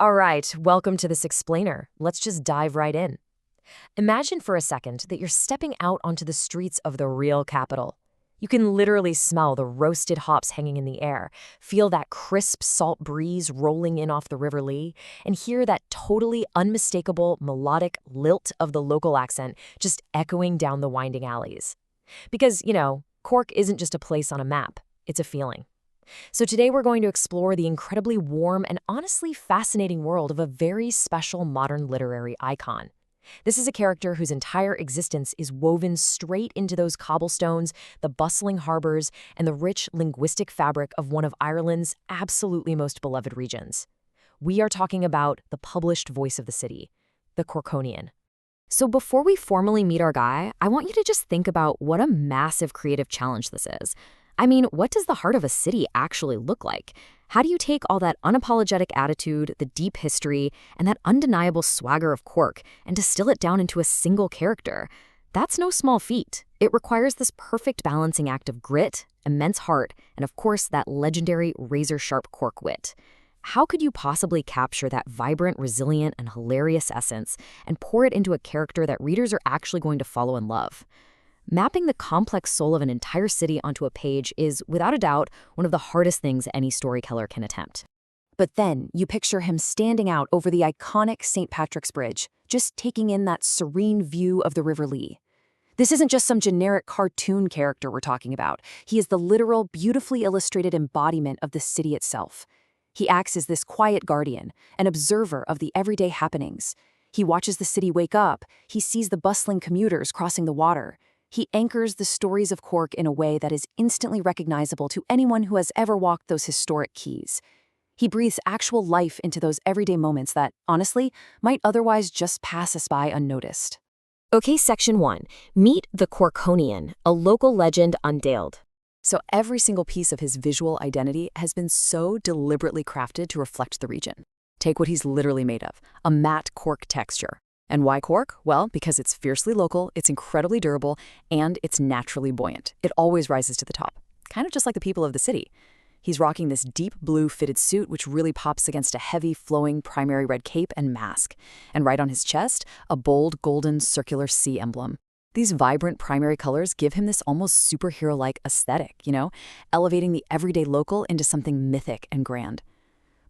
All right, welcome to this explainer. Let's just dive right in. Imagine for a second that you're stepping out onto the streets of the real capital. You can literally smell the roasted hops hanging in the air, feel that crisp salt breeze rolling in off the River Lee, and hear that totally unmistakable melodic lilt of the local accent just echoing down the winding alleys. Because, Cork isn't just a place on a map, it's a feeling. So today we're going to explore the incredibly warm and honestly fascinating world of a very special modern literary icon. This is a character whose entire existence is woven straight into those cobblestones, the bustling harbors, and the rich linguistic fabric of one of Ireland's absolutely most beloved regions. We are talking about the published voice of the city, the Corkonian. So before we formally meet our guy, I want you to just think about what a massive creative challenge this is. I mean, what does the heart of a city actually look like? How do you take all that unapologetic attitude, the deep history, and that undeniable swagger of Cork and distill it down into a single character? That's no small feat. It requires this perfect balancing act of grit, immense heart, and of course that legendary razor-sharp Cork wit. How could you possibly capture that vibrant, resilient, and hilarious essence and pour it into a character that readers are actually going to follow and love? Mapping the complex soul of an entire city onto a page is, without a doubt, one of the hardest things any storyteller can attempt. But then you picture him standing out over the iconic St. Patrick's Bridge, just taking in that serene view of the River Lee. This isn't just some generic cartoon character we're talking about. He is the literal, beautifully illustrated embodiment of the city itself. He acts as this quiet guardian, an observer of the everyday happenings. He watches the city wake up. He sees the bustling commuters crossing the water. He anchors the stories of Cork in a way that is instantly recognizable to anyone who has ever walked those historic quays. He breathes actual life into those everyday moments that, honestly, might otherwise just pass us by unnoticed. Okay, Section 1. Meet the Corkonian, a local legend unveiled. So every single piece of his visual identity has been so deliberately crafted to reflect the region. Take what he's literally made of, a matte Cork texture. And why Cork? Well, because it's fiercely local, it's incredibly durable, and it's naturally buoyant. It always rises to the top, kind of just like the people of the city. He's rocking this deep blue fitted suit, which really pops against a heavy, flowing primary red cape and mask. And right on his chest, a bold, golden, circular C emblem. These vibrant primary colors give him this almost superhero-like aesthetic, elevating the everyday local into something mythic and grand.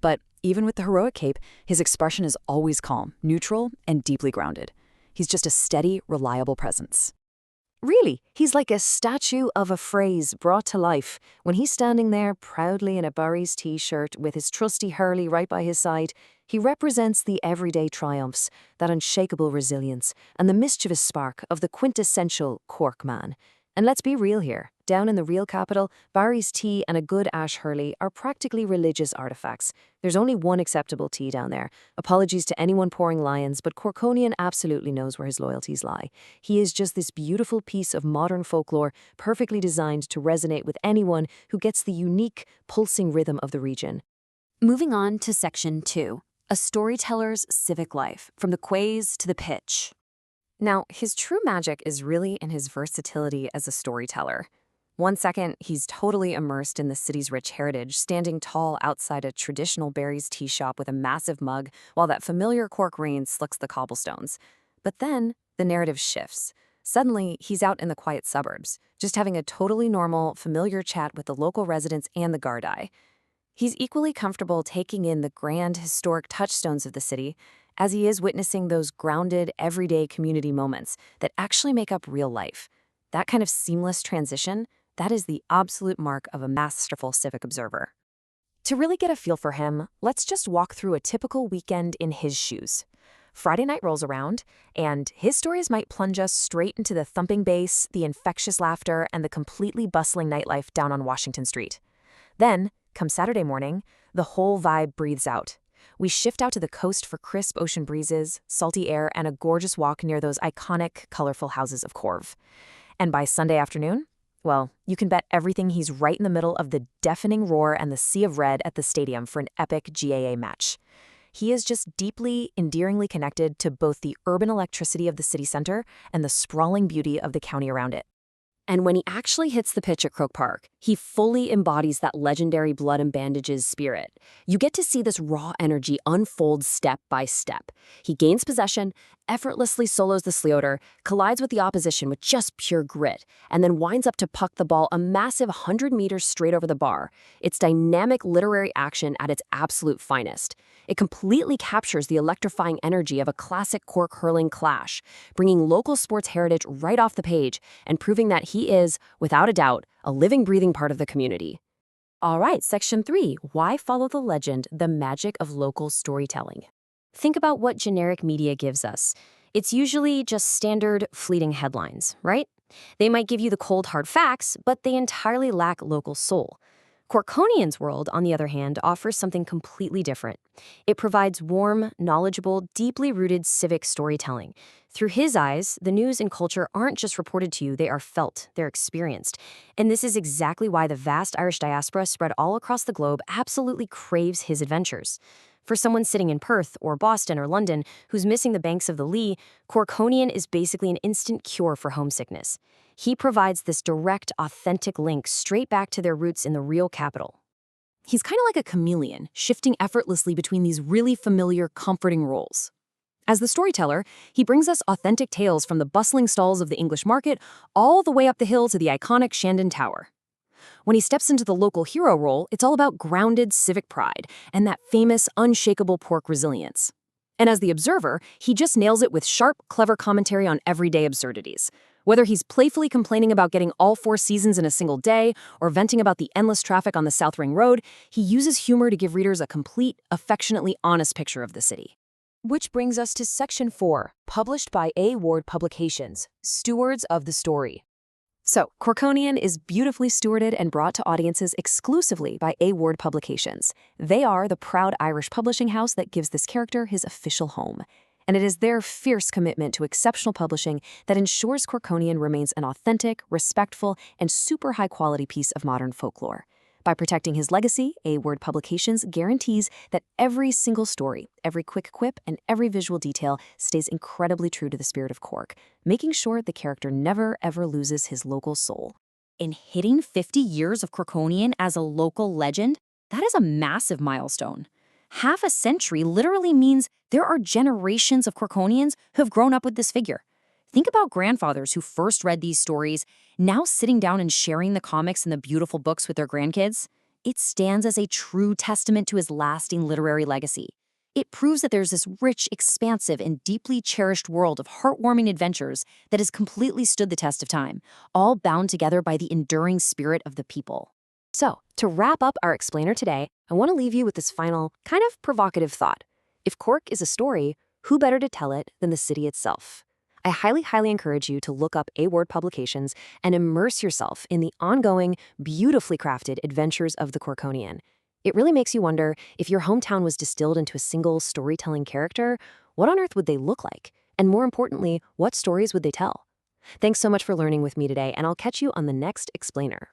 But even with the heroic cape, his expression is always calm, neutral, and deeply grounded. He's just a steady, reliable presence. Really, he's like a statue of a phrase brought to life. When he's standing there proudly in a Barry's t-shirt with his trusty Hurley right by his side, he represents the everyday triumphs, that unshakable resilience, and the mischievous spark of the quintessential Cork man. And let's be real here. Down in the real capital, Barry's tea and a good ash hurley are practically religious artifacts. There's only one acceptable tea down there. Apologies to anyone pouring lions, but Corkonian absolutely knows where his loyalties lie. He is just this beautiful piece of modern folklore, perfectly designed to resonate with anyone who gets the unique, pulsing rhythm of the region. Moving on to Section 2, a storyteller's civic life, from the quays to the pitch. Now, his true magic is really in his versatility as a storyteller. One second, he's totally immersed in the city's rich heritage, standing tall outside a traditional Barry's tea shop with a massive mug, while that familiar Cork rain slicks the cobblestones. But then, the narrative shifts. Suddenly, he's out in the quiet suburbs, just having a totally normal, familiar chat with the local residents and the Gardaí. He's equally comfortable taking in the grand, historic touchstones of the city, as he is witnessing those grounded, everyday community moments that actually make up real life. That kind of seamless transition, that is the absolute mark of a masterful civic observer. To really get a feel for him, let's just walk through a typical weekend in his shoes. Friday night rolls around, and his stories might plunge us straight into the thumping bass, the infectious laughter, and the completely bustling nightlife down on Washington Street. Then, come Saturday morning, the whole vibe breathes out. We shift out to the coast for crisp ocean breezes, salty air, and a gorgeous walk near those iconic, colorful houses of Corv. And by Sunday afternoon, well, you can bet everything he's right in the middle of the deafening roar and the sea of red at the stadium for an epic GAA match. He is just deeply, endearingly connected to both the urban electricity of the city center and the sprawling beauty of the county around it. And when he actually hits the pitch at Croke Park, he fully embodies that legendary blood and bandages spirit. You get to see this raw energy unfold step by step. He gains possession, effortlessly solos the Sliotar, collides with the opposition with just pure grit, and then winds up to puck the ball a massive 100 meters straight over the bar. It's dynamic literary action at its absolute finest. It completely captures the electrifying energy of a classic Cork hurling clash, bringing local sports heritage right off the page and proving that he is, without a doubt, a living, breathing part of the community. All right, Section 3, why follow the legend, the magic of local storytelling? Think about what generic media gives us. It's usually just standard, fleeting headlines, right? They might give you the cold, hard facts, but they entirely lack local soul. Corkonian's world, on the other hand, offers something completely different. It provides warm, knowledgeable, deeply rooted civic storytelling. Through his eyes, the news and culture aren't just reported to you, they are felt, they're experienced. And this is exactly why the vast Irish diaspora spread all across the globe absolutely craves his adventures. For someone sitting in Perth or Boston or London who's missing the banks of the Lee, Corkonian is basically an instant cure for homesickness. He provides this direct, authentic link straight back to their roots in the real capital. He's kind of like a chameleon, shifting effortlessly between these really familiar, comforting roles. As the storyteller, he brings us authentic tales from the bustling stalls of the English market all the way up the hill to the iconic Shandon Tower. When he steps into the local hero role, it's all about grounded civic pride and that famous, unshakable pork resilience. And as the observer, he just nails it with sharp, clever commentary on everyday absurdities. Whether he's playfully complaining about getting all 4 seasons in a single day or venting about the endless traffic on the South Ring Road, he uses humor to give readers a complete, affectionately honest picture of the city. Which brings us to Section 4, published by A.Ward Publications, Stewards of the Story. So, Corkonian is beautifully stewarded and brought to audiences exclusively by A.Ward Publications. They are the proud Irish publishing house that gives this character his official home. And it is their fierce commitment to exceptional publishing that ensures Corkonian remains an authentic, respectful, and super high-quality piece of modern folklore. By protecting his legacy, A.Ward Publications guarantees that every single story, every quick quip, and every visual detail stays incredibly true to the spirit of Cork, making sure the character never, ever loses his local soul. In hitting 50 years of Corkonian as a local legend, that is a massive milestone. Half a century literally means there are generations of Corkonians who have grown up with this figure. Think about grandfathers who first read these stories, now sitting down and sharing the comics and the beautiful books with their grandkids. It stands as a true testament to his lasting literary legacy. It proves that there's this rich, expansive, and deeply cherished world of heartwarming adventures that has completely stood the test of time, all bound together by the enduring spirit of the people. So, to wrap up our explainer today, I want to leave you with this final, kind of provocative thought. If Cork is a story, who better to tell it than the city itself? I highly encourage you to look up A.Ward Publications and immerse yourself in the ongoing, beautifully crafted adventures of the Corkonian. It really makes you wonder, if your hometown was distilled into a single storytelling character, what on earth would they look like? And more importantly, what stories would they tell? Thanks so much for learning with me today, and I'll catch you on the next explainer.